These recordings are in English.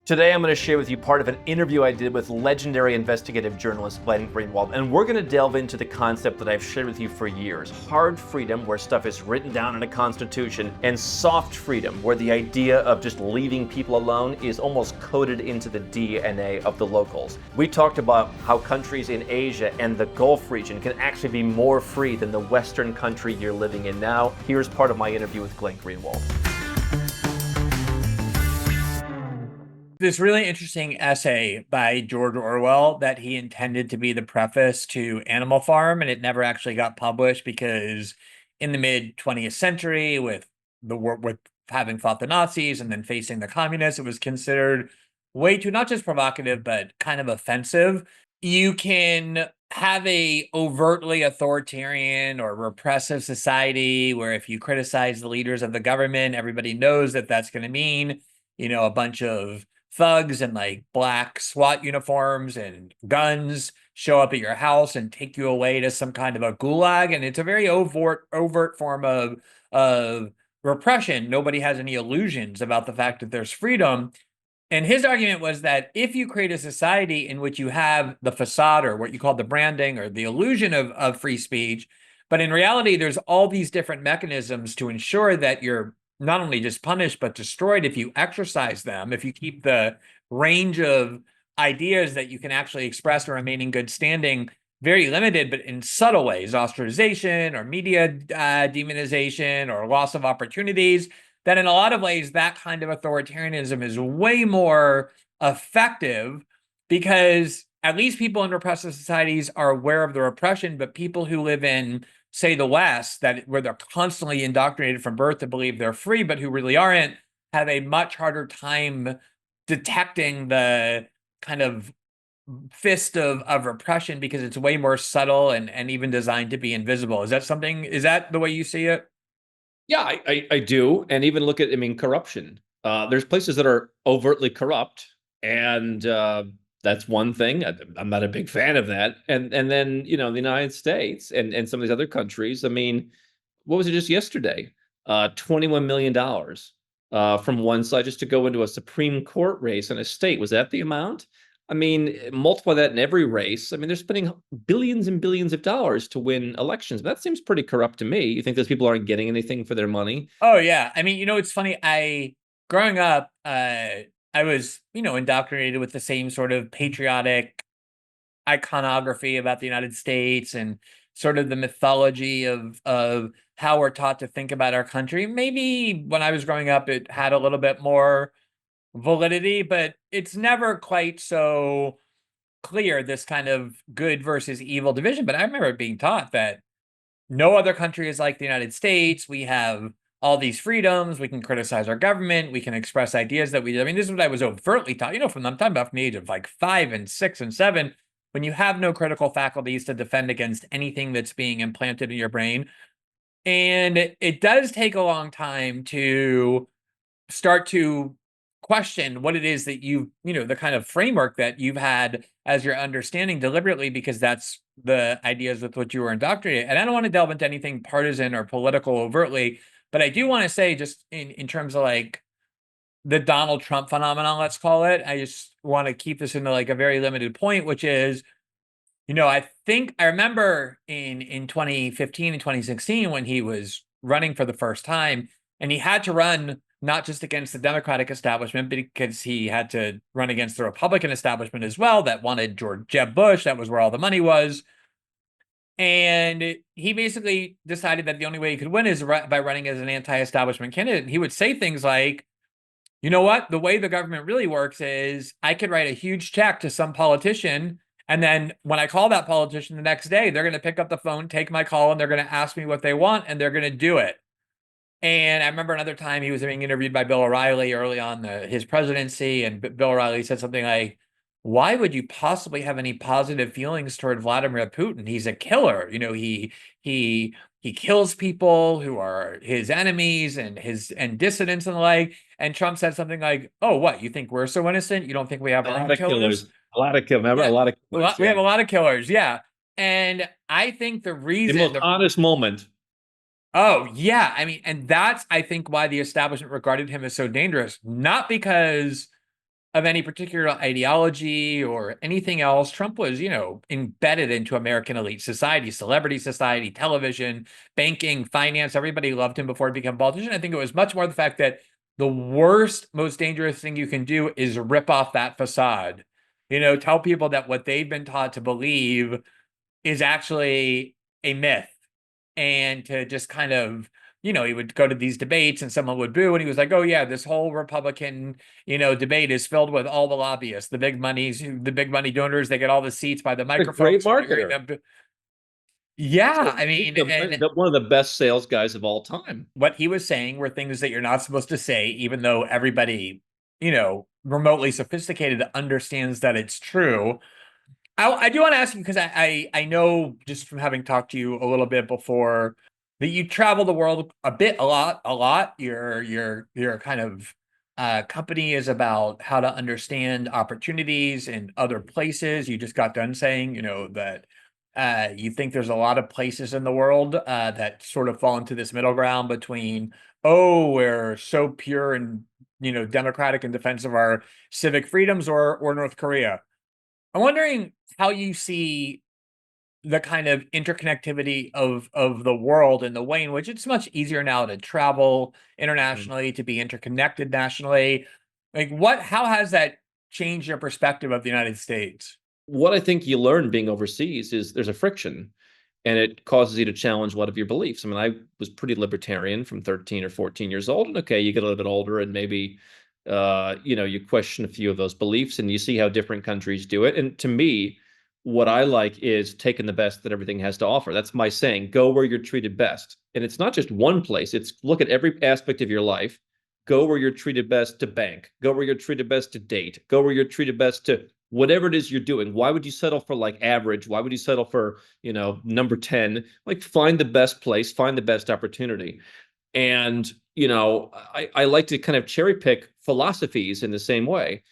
Today, I'm going to share with you part of an interview I did with legendary investigative journalist Glenn Greenwald, and we're going to delve into the concept that I've shared with you for years: hard freedom, where stuff is written down in a constitution, and soft freedom, where the idea of just leaving people alone is almost coded into the DNA of the locals. We talked about how countries in Asia and the Gulf region can actually be more free than the Western country you're living in now. Here's part of my interview with Glenn Greenwald. This really interesting essay by George Orwell that he intended to be the preface to Animal Farm, and it never actually got published because in the mid 20th century, with having fought the Nazis and then facing the communists, it was considered way too not just provocative but kind of offensive. You can have a overtly authoritarian or repressive society where if you criticize the leaders of the government, everybody knows that that's going to mean, a bunch of thugs in like black SWAT uniforms and guns show up at your house and take you away to some kind of a gulag. And it's a very overt form of repression. Nobody has any illusions about the fact that there's freedom. And his argument was that if you create a society in which you have the facade, or what you call the branding, or the illusion of free speech, but in reality, there's all these different mechanisms to ensure that you're not only just punished, but destroyed if you exercise them, if you keep the range of ideas that you can actually express or remain in good standing very limited, but in subtle ways, ostracization or media demonization or loss of opportunities, that in a lot of ways, that kind of authoritarianism is way more effective because at least people in repressive societies are aware of the repression, but people who live in, say, the West, where they're constantly indoctrinated from birth to believe they're free, but who really aren't, have a much harder time detecting the kind of fist of repression because it's way more subtle and even designed to be invisible. Is that the way you see it? Yeah, I do. And even look at, corruption. There's places that are overtly corrupt, and that's one thing. I'm not a big fan of that. And then, the United States and some of these other countries, what was it just yesterday? $21 million from one side just to go into a Supreme Court race in a state. Was that the amount? Multiply that in every race. They're spending billions and billions of dollars to win elections. That seems pretty corrupt to me. You think those people aren't getting anything for their money? Oh, yeah. It's funny. Growing up, I was, indoctrinated with the same sort of patriotic iconography about the United States and sort of the mythology of how we're taught to think about our country. Maybe when I was growing up, it had a little bit more validity, but it's never quite so clear, this kind of good versus evil division. But I remember being taught that no other country is like the United States. We have all these freedoms. We can criticize our government. We can express ideas that this is what I was overtly taught, I'm talking about from the age of like 5 and 6 and 7, when you have no critical faculties to defend against anything that's being implanted in your brain. And it does take a long time to start to question what it is that the kind of framework that you've had as your understanding deliberately, because that's the ideas with which you were indoctrinated. And I don't want to delve into anything partisan or political overtly, but I do want to say, just in terms of like the Donald Trump phenomenon, let's call it, I just want to keep this into like a very limited point, which is, I think I remember in 2015 and 2016 when he was running for the first time, and he had to run not just against the Democratic establishment, because he had to run against the Republican establishment as well that wanted Jeb Bush. That was where all the money was. And he basically decided that the only way he could win is by running as an anti-establishment candidate. And he would say things like, you know what? The way the government really works is I could write a huge check to some politician, and then when I call that politician the next day, they're going to pick up the phone, take my call, and they're going to ask me what they want, and they're going to do it. And I remember another time he was being interviewed by Bill O'Reilly early on his presidency, and Bill O'Reilly said something like, "Why would you possibly have any positive feelings toward Vladimir Putin? He's a killer. He kills people who are his enemies and dissidents and the like." And Trump said something like, "Oh, what? You think we're so innocent? You don't think we have a lot of killers? A lot of killers. Remember, yeah. a lot of killers. We have a lot of killers. Yeah." And I think the reason, the most honest moment. Oh, yeah. And that's, I think, why the establishment regarded him as so dangerous. Not because of any particular ideology or anything else. Trump was, embedded into American elite society, celebrity society, television, banking, finance. Everybody loved him before he became a politician. I think it was much more the fact that the worst, most dangerous thing you can do is rip off that facade. Tell people that what they've been taught to believe is actually a myth, and to just kind of, he would go to these debates and someone would boo, and he was like, oh yeah, this whole Republican, debate is filled with all the lobbyists, the big money donors. They get all the seats by the A microphones. great marketer. Yeah, I mean, and One of the best sales guys of all time. what he was saying were things that you're not supposed to say, even though everybody, remotely sophisticated understands that it's true. I do want to ask you, because I know just from having talked to you a little bit before that you travel the world a lot. Your kind of company is about how to understand opportunities in other places. You just got done saying, that you think there's a lot of places in the world that sort of fall into this middle ground between, oh, we're so pure and democratic in defense of our civic freedoms, or North Korea. I'm wondering how you see the kind of interconnectivity of the world, and the way in which it's much easier now to travel internationally, to be interconnected nationally. Like, how has that changed your perspective of the United States? What I think you learn being overseas is there's a friction, and it causes you to challenge a lot of your beliefs. I mean, I was pretty libertarian from 13 or 14 years old. And okay, you get a little bit older and maybe, you question a few of those beliefs and you see how different countries do it. And to me, what I like is taking the best that everything has to offer. That's my saying, go where you're treated best. And it's not just one place, it's look at every aspect of your life. Go where you're treated best to bank, go where you're treated best to date, go where you're treated best to whatever it is you're doing. Why would you settle for like average? Why would you settle for, number 10? Like find the best place, find the best opportunity. And, I like to kind of cherry pick philosophies in the same way.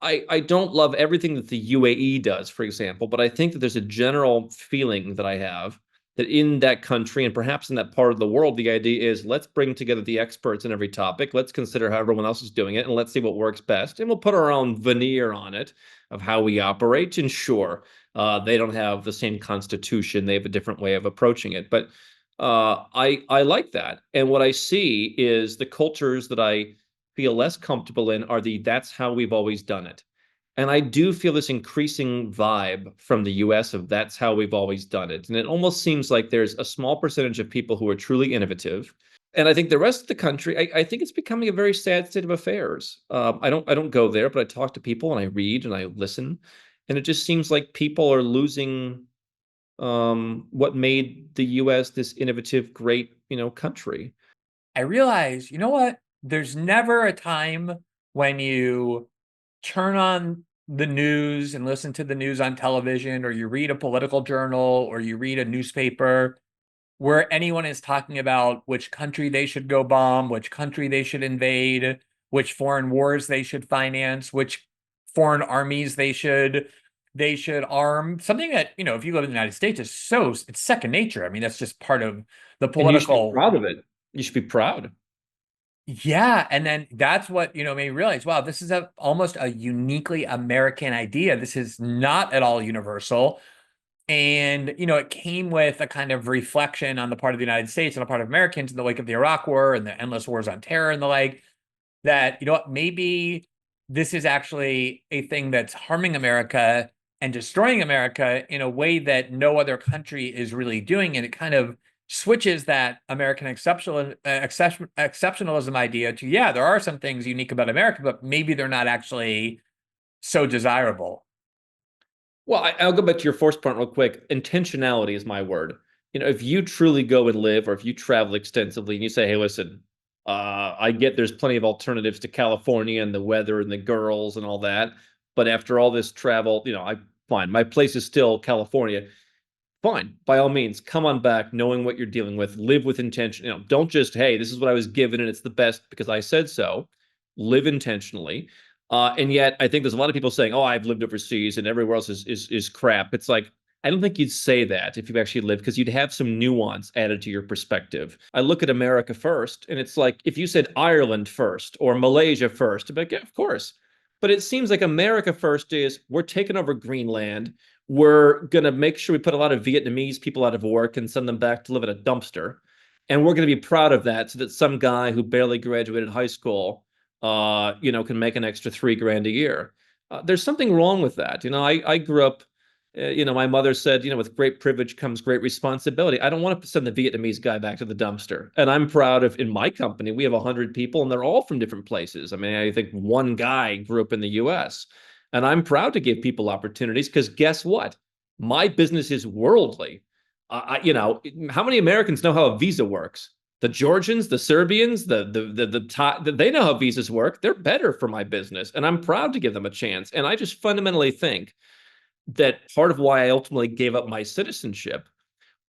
I don't love everything that the UAE does, for example, but I think that there's a general feeling that I have that in that country and perhaps in that part of the world, the idea is let's bring together the experts in every topic. Let's consider how everyone else is doing it and let's see what works best. And we'll put our own veneer on it of how we operate. And sure, they don't have the same constitution. They have a different way of approaching it. But I like that. And what I see is the cultures that I feel less comfortable in are the that's how we've always done it. And I do feel this increasing vibe from the US of that's how we've always done it. And it almost seems like there's a small percentage of people who are truly innovative. And I think the rest of the country, I think it's becoming a very sad state of affairs. I don't go there, but I talk to people and I read and I listen. And it just seems like people are losing what made the US this innovative, great, country. I realize, you know what? There's never a time when you turn on the news and listen to the news on television, or you read a political journal, or you read a newspaper, where anyone is talking about which country they should go bomb, which country they should invade, which foreign wars they should finance, which foreign armies they should arm. Something that, if you live in the United States, it's second nature. I mean, that's just part of the And you should be political. proud of it. You should be proud. Yeah, and then that's what, made me realize, wow, this is almost a uniquely American idea. This is not at all universal. And, it came with a kind of reflection on the part of the United States and a part of Americans in the wake of the Iraq War and the endless wars on terror and the like, that, what, maybe this is actually a thing that's harming America and destroying America in a way that no other country is really doing. And it kind of switches that American exceptionalism idea to, yeah, there are some things unique about America, but maybe they're not actually so desirable. Well, I'll go back to your first point real quick. Intentionality is my word. If you truly go and live, or if you travel extensively and you say, hey, listen, I get there's plenty of alternatives to California and the weather and the girls and all that. But after all this travel, fine. My place is still California. Fine. By all means, come on back, knowing what you're dealing with, live with intention. Don't just, hey, this is what I was given and it's the best because I said so. Live intentionally. And yet, I think there's a lot of people saying, "Oh, I've lived overseas and everywhere else is crap." It's like I don't think you'd say that if you've actually lived, because you'd have some nuance added to your perspective. I look at America first, and it's like if you said Ireland first or Malaysia first, I'd be like, yeah, of course. But it seems like America first is we're taking over Greenland. We're going to make sure we put a lot of Vietnamese people out of work and send them back to live in a dumpster. And we're going to be proud of that so that some guy who barely graduated high school, can make an extra 3 grand a year. There's something wrong with that. I grew up, my mother said, with great privilege comes great responsibility. I don't want to send the Vietnamese guy back to the dumpster. And I'm proud of, in my company, we have 100 people and they're all from different places. I mean, I think one guy grew up in the US. And I'm proud to give people opportunities because guess what? My business is worldly. How many Americans know how a visa works? The Georgians, the Serbians, they know how visas work. They're better for my business, and I'm proud to give them a chance. And I just fundamentally think that part of why I ultimately gave up my citizenship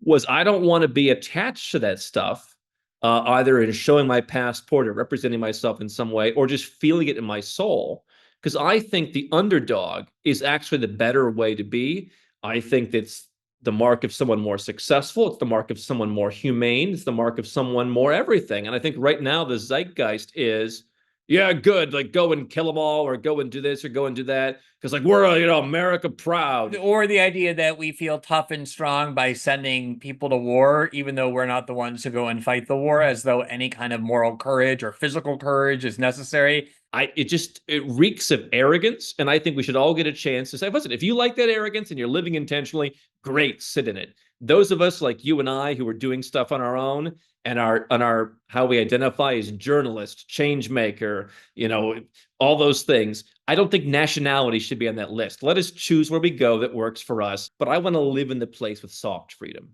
was I don't want to be attached to that stuff, either in showing my passport or representing myself in some way, or just feeling it in my soul. Because I think the underdog is actually the better way to be. I think that's the mark of someone more successful. It's the mark of someone more humane. It's the mark of someone more everything. And I think right now the zeitgeist is, yeah, good. Like go and kill them all, or go and do this, or go and do that. Because like we're, America proud. Or the idea that we feel tough and strong by sending people to war, even though we're not the ones who go and fight the war, as though any kind of moral courage or physical courage is necessary. It reeks of arrogance, and I think we should all get a chance to say, listen, if you like that arrogance and you're living intentionally, great, sit in it. Those of us like you and I who are doing stuff on our own and our how we identify as journalist, change maker, all those things. I don't think nationality should be on that list. Let us choose where we go that works for us, but I want to live in the place with soft freedom.